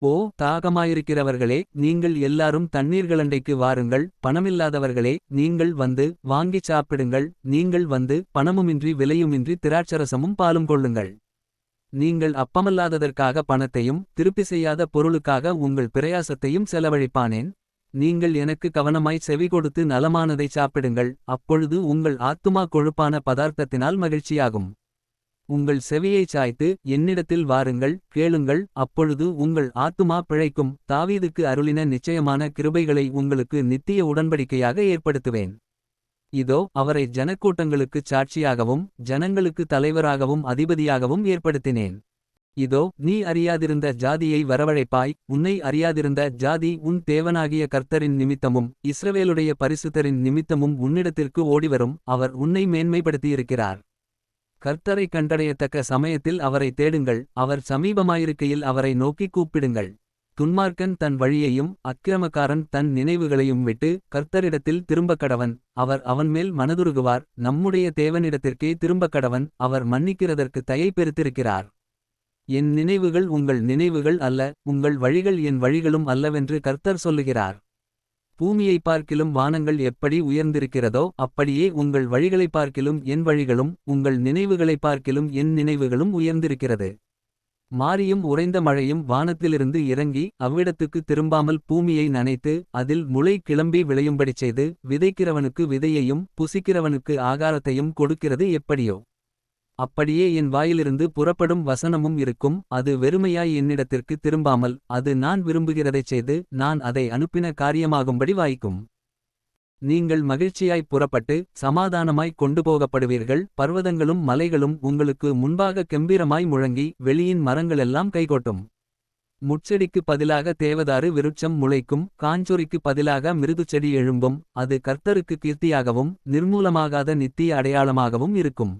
ஓ தாகமாயிருக்கிறவர்களே, நீங்கள் எல்லாரும் தண்ணீர்களண்டைக்கு வாருங்கள். பணமில்லாதவர்களே, நீங்கள் வந்து வாங்கிச் சாப்பிடுங்கள். நீங்கள் வந்து பணமுமின்றி விலையுமின்றி திராட்சரசமும் பாலும் கொள்ளுங்கள். நீங்கள் அப்பமல்லாததற்காக பணத்தையும் திருப்பி செய்யாத பொருளுக்காக உங்கள் பிரயாசத்தையும் செலவழிப்பானேன். நீங்கள் எனக்கு கவனமாய் செவிகொடுத்து நலமானதை சாப்பிடுங்கள். அப்பொழுது உங்கள் ஆத்துமா கொழுப்பான பதார்த்தத்தினால் மகிழ்ச்சியாகும். உங்கள் செவியைச் சாய்த்து என்னிடத்தில் வாருங்கள், கேளுங்கள். அப்பொழுது உங்கள் ஆத்துமா பிழைக்கும். தாவீதுக்கு அருளின நிச்சயமான கிருபைகளை உங்களுக்கு நித்திய உடன்படிக்கையாக ஏற்படுத்துவேன். இதோ அவரை ஜனக்கூட்டங்களுக்குச் சாட்சியாகவும் ஜனங்களுக்கு தலைவராகவும் அதிபதியாகவும் ஏற்படுத்தினேன். இதோ நீ அறியாதிருந்த ஜாதியை வரவழைப்பாய். உன்னை அறியாதிருந்த ஜாதி உன் தேவனாகிய கர்த்தரின் நிமித்தமும் இஸ்ரவேலுடைய பரிசுத்தரின் நிமித்தமும் உன்னிடத்திற்கு ஓடிவரும். அவர் உன்னை மேன்மைப்படுத்தியிருக்கிறார். கர்த்தரை கண்டடையத்தக்க சமயத்தில் அவரை தேடுங்கள். அவர் சமீபமாயிருக்கையில் அவரை நோக்கிக் கூப்பிடுங்கள். துன்மார்க்கன் தன் வழியையும் அக்கிரமக்காரன் தன் நினைவுகளையும் விட்டு கர்த்தரிடத்தில் திரும்பக்கடவன். அவர் அவன்மேல் மனதுருகுவார். நம்முடைய தேவனிடத்திற்கே திரும்பக்கடவன். அவர் மன்னிக்கிறதற்கு தயை பெருத்திருக்கிறார். என் நினைவுகள் உங்கள் நினைவுகள் அல்ல, உங்கள் வழிகள் என் வழிகளும் அல்லவென்று கர்த்தர் சொல்லுகிறார். பூமியைப் பார்க்கிலும் வானங்கள் எப்படி உயர்ந்திருக்கிறதோ அப்படியே உங்கள் வழிகளைப் பார்க்கிலும் என் வழிகளும் உங்கள் நினைவுகளைப் பார்க்கிலும் என் நினைவுகளும் உயர்ந்திருக்கிறது. மாரியும் உறைந்த மழையும் வானத்திலிருந்து இறங்கி அவ்விடத்துக்கு திரும்பாமல் பூமியை நனைத்து அதில் முளை கிளம்பி விளையும்படிச் செய்து விதைக்கிறவனுக்கு விதையையும் புசிக்கிறவனுக்கு ஆகாரத்தையும் கொடுக்கிறது எப்படியோ அப்படியே என் வாயிலிருந்து புறப்படும் வசனமும் இருக்கும். அது வெறுமையாய் என்னிடத்திற்கு திரும்பாமல் அது நான் விரும்புகிறதைச் செய்து நான் அதை அனுப்பின காரியமாகும்படி வாய்க்கும். நீங்கள் மகிழ்ச்சியாய்ப் புறப்பட்டு சமாதானமாய் கொண்டு போகப்படுவீர்கள். பர்வதங்களும் மலைகளும் உங்களுக்கு முன்பாக கெம்பீரமாய் முழங்கி வெளியின் மரங்களெல்லாம் கைகொட்டும். முட்செடிக்கு பதிலாக தேவதாரு விருட்சம் முளைக்கும். காஞ்சொரிக்கு பதிலாக மிருதுச்செடி எழும்பும். அது கர்த்தருக்கு கீர்த்தியாகவும் நிர்மூலமாகாத நித்திய அடையாளமாகவும் இருக்கும்.